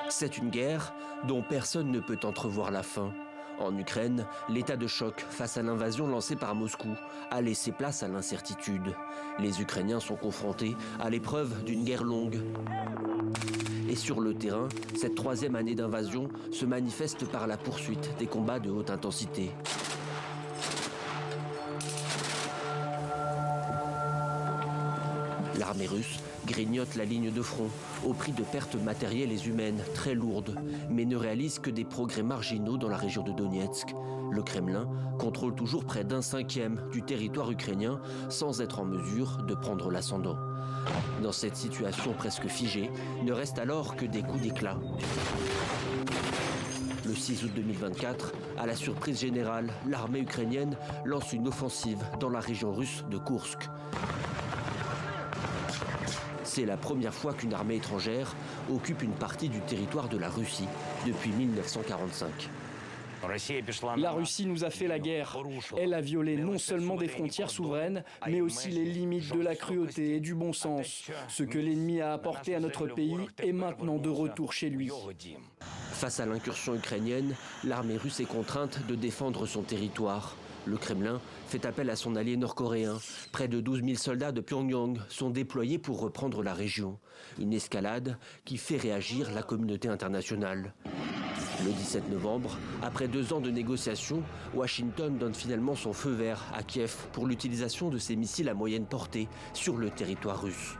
C'est une guerre dont personne ne peut entrevoir la fin. En Ukraine, l'état de choc face à l'invasion lancée par Moscou a laissé place à l'incertitude. Les Ukrainiens sont confrontés à l'épreuve d'une guerre longue. Et sur le terrain, cette troisième année d'invasion se manifeste par la poursuite des combats de haute intensité. L'armée russe grignote la ligne de front au prix de pertes matérielles et humaines très lourdes, mais ne réalise que des progrès marginaux dans la région de Donetsk. Le Kremlin contrôle toujours près d'un cinquième du territoire ukrainien sans être en mesure de prendre l'ascendant. Dans cette situation presque figée, ne restent alors que des coups d'éclat. Le 6 août 2024, à la surprise générale, l'armée ukrainienne lance une offensive dans la région russe de Koursk. C'est la première fois qu'une armée étrangère occupe une partie du territoire de la Russie depuis 1945. La Russie nous a fait la guerre. Elle a violé non seulement des frontières souveraines, mais aussi les limites de la cruauté et du bon sens. Ce que l'ennemi a apporté à notre pays est maintenant de retour chez lui. Face à l'incursion ukrainienne, l'armée russe est contrainte de défendre son territoire. Le Kremlin fait appel à son allié nord-coréen. Près de 12 000 soldats de Pyongyang sont déployés pour reprendre la région. Une escalade qui fait réagir la communauté internationale. Le 17 novembre, après 2 ans de négociations, Washington donne finalement son feu vert à Kiev pour l'utilisation de ses missiles à moyenne portée sur le territoire russe.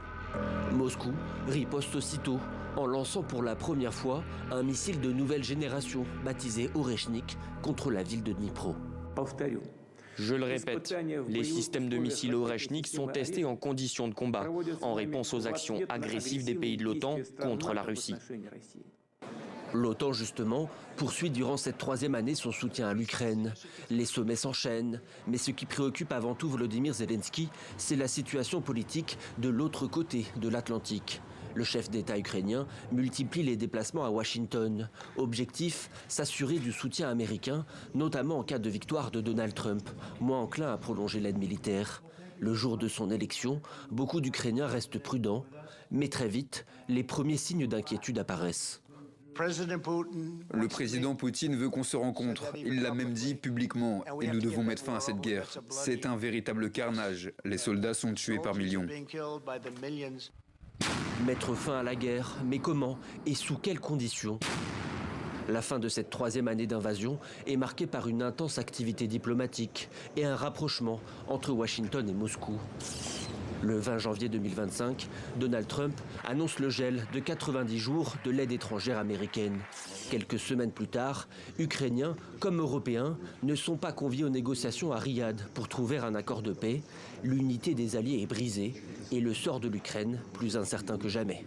Moscou riposte aussitôt en lançant pour la première fois un missile de nouvelle génération baptisé Oreshnik contre la ville de Dnipro. Je le répète, les systèmes de missiles Oreshnik sont testés en conditions de combat, en réponse aux actions agressives des pays de l'OTAN contre la Russie. L'OTAN, justement, poursuit durant cette troisième année son soutien à l'Ukraine. Les sommets s'enchaînent, mais ce qui préoccupe avant tout Volodymyr Zelensky, c'est la situation politique de l'autre côté de l'Atlantique. Le chef d'État ukrainien multiplie les déplacements à Washington. Objectif, s'assurer du soutien américain, notamment en cas de victoire de Donald Trump, moins enclin à prolonger l'aide militaire. Le jour de son élection, beaucoup d'Ukrainiens restent prudents, mais très vite, les premiers signes d'inquiétude apparaissent. Le président Poutine veut qu'on se rencontre. Il l'a même dit publiquement. Et nous devons mettre fin à cette guerre. C'est un véritable carnage. Les soldats sont tués par millions. Mettre fin à la guerre, mais comment et sous quelles conditions ? La fin de cette troisième année d'invasion est marquée par une intense activité diplomatique et un rapprochement entre Washington et Moscou. Le 20 janvier 2025, Donald Trump annonce le gel de 90 jours de l'aide étrangère américaine. Quelques semaines plus tard, Ukrainiens comme Européens ne sont pas conviés aux négociations à Riyad pour trouver un accord de paix. L'unité des alliés est brisée et le sort de l'Ukraine plus incertain que jamais.